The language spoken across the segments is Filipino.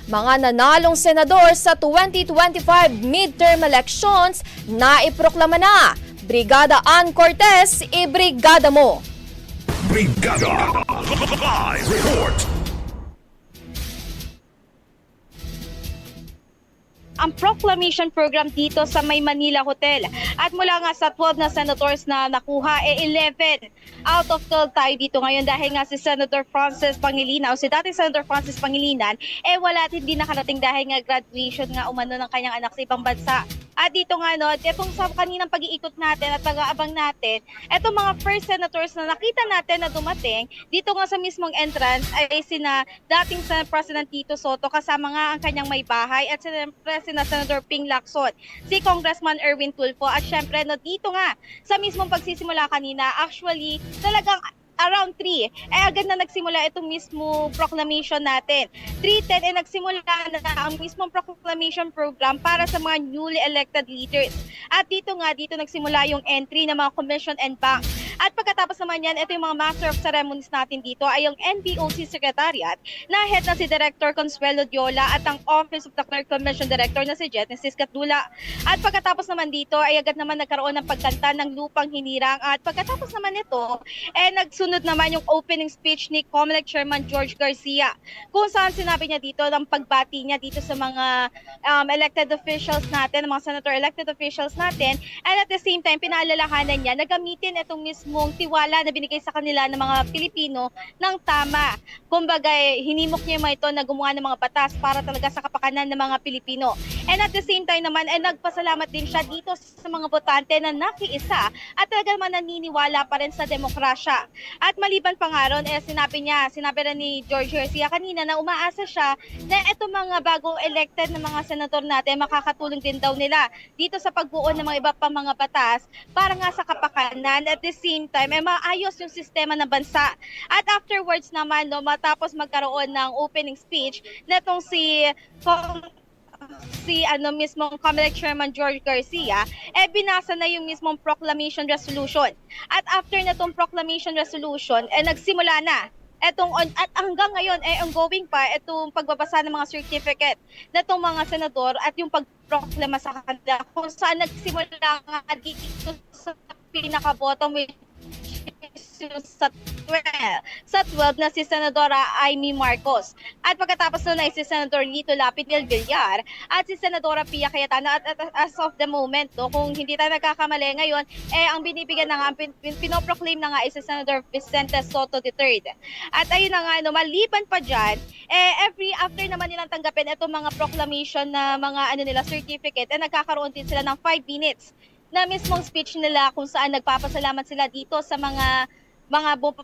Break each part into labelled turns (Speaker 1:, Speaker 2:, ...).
Speaker 1: Mga nanalong senador sa 2025 midterm elections na iproklama na. Brigada Ann Cortez, ibrigada mo!
Speaker 2: Brigada Live Report.
Speaker 3: Ang proclamation program dito sa May Manila Hotel. At mula nga sa 12 na senators na nakuha, 11 out of 12 tayo dito ngayon dahil nga si Senator Francis Pangilinan o si dating Senator Francis Pangilinan wala at hindi nakarating dahil nga graduation nga umano ng kanyang anak sa ibang bansa. At dito nga itong sa kaninang pag-iikot natin at pag-aabang natin, itong mga first senators na nakita natin na dumating, dito nga sa mismong entrance ay sina dating Senate President Tito Soto kasama nga ang kanyang may bahay at sina Senator Ping Lacson, si Congressman Erwin Tulfo at syempre dito nga sa mismong pagsisimula kanina, actually talagang around 3, agad na nagsimula itong mismo proclamation natin. 3:10 nagsimula na ang mismong proclamation program para sa mga newly elected leaders. At dito nagsimula yung entry ng mga commission and bank. At pagkatapos naman yan, ito yung mga master of ceremonies natin dito ay yung NBOC Secretariat na head na si Director Consuelo Diola at ang Office of the Clerk Commission Director na si Genesis Catdula. At pagkatapos naman dito ay agad naman nagkaroon ng pagkanta ng Lupang Hinirang. At pagkatapos naman ito, nagsunod naman yung opening speech ni COMELEC Chairman George Garcia kung saan sinabi niya dito ng pagbati niya dito sa mga elected officials natin, mga senator elected officials natin, and at the same time pinaalalahanan niya na gamitin itong mismong tiwala na binigay sa kanila ng mga Pilipino ng tama. Kumbaga hinimok niya yung ito na gumawa ng mga batas para talaga sa kapakanan ng mga Pilipino. And at the same time naman nagpasalamat din siya dito sa mga botante na nakiisa at talaga naman naniniwala pa rin sa demokrasya. At maliban pa nga ron, sinabi rin ni George Garcia kanina na umaasa siya na itong mga bagong elected na mga senador natin makakatulong din daw nila dito sa pagbuo ng mga iba pang mga batas para nga sa kapakanan. At the same time, maayos yung sistema ng bansa. At afterwards naman, matapos magkaroon ng opening speech, netong si mismong COMELEC Chairman George Garcia, binasa na yung mismong proclamation resolution. At after na tong proclamation resolution, nagsimula na at hanggang ngayon ongoing pa itong pagbabasa ng mga certificate na itong mga senador at yung pagproklama sa kanila kung saan nagsimula nga dito sa pinaka-bottom sa 12 na si Senadora Amy Marcos. At pagkatapos nun ay si Senador Lito Lapid del Villar at si Senadora Pia Cayetano. At as of the moment, kung hindi tayo nagkakamali ngayon, ang binibigyan na nga, pinoproclaim na nga ay si Senador Vicente Soto III. At ayun na nga, maliban pa dyan, after naman nilang tanggapin itong mga proclamation na mga certificate, nagkakaroon din sila ng 5 minutes na mismong speech nila kung saan nagpapasalamat sila dito sa mga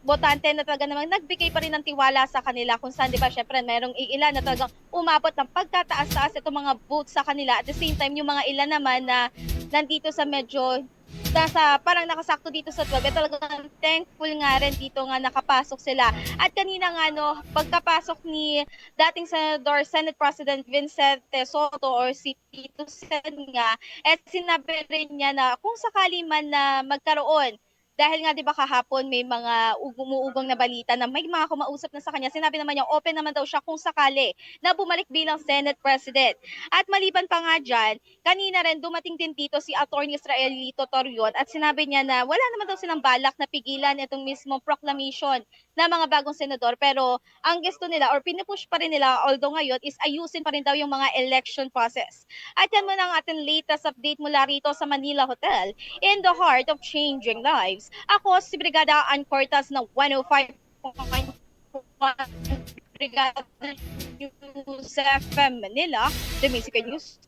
Speaker 3: botante na talaga namang nagbigay pa rin ng tiwala sa kanila kung saan, di ba, syempre merong ilan na talagang umabot ng pagkataas-taas itong mga votes sa kanila. At the same time, yung mga ilan naman na nandito sa medyo parang nakasakto dito sa 12, talagang thankful nga rin dito nga nakapasok sila. At kanina nga pagkapasok ni dating Senate President Vicente Soto or si Tito Sen nga, sinabi rin niya na kung sakali man na magkaroon, dahil nga 'di ba kahapon may mga umuugong na balita na may mga kumausap na sa kanya, sinabi naman niya open naman daw siya kung sakali na bumalik bilang Senate President. At maliban pa nga dyan, kanina rin dumating din dito si Attorney Israelito Torion at sinabi niya na wala naman daw silang balak na pigilan itong mismong proclamation na mga bagong senador, pero ang gusto nila or pinupush pa rin nila although ngayon is ayusin pa rin daw yung mga election process. At yan muna ang ating latest update mula rito sa Manila Hotel in the heart of changing lives. Ako si Brigada Ann Cortez ng 105.1 Brigada News FM Manila, The Music News.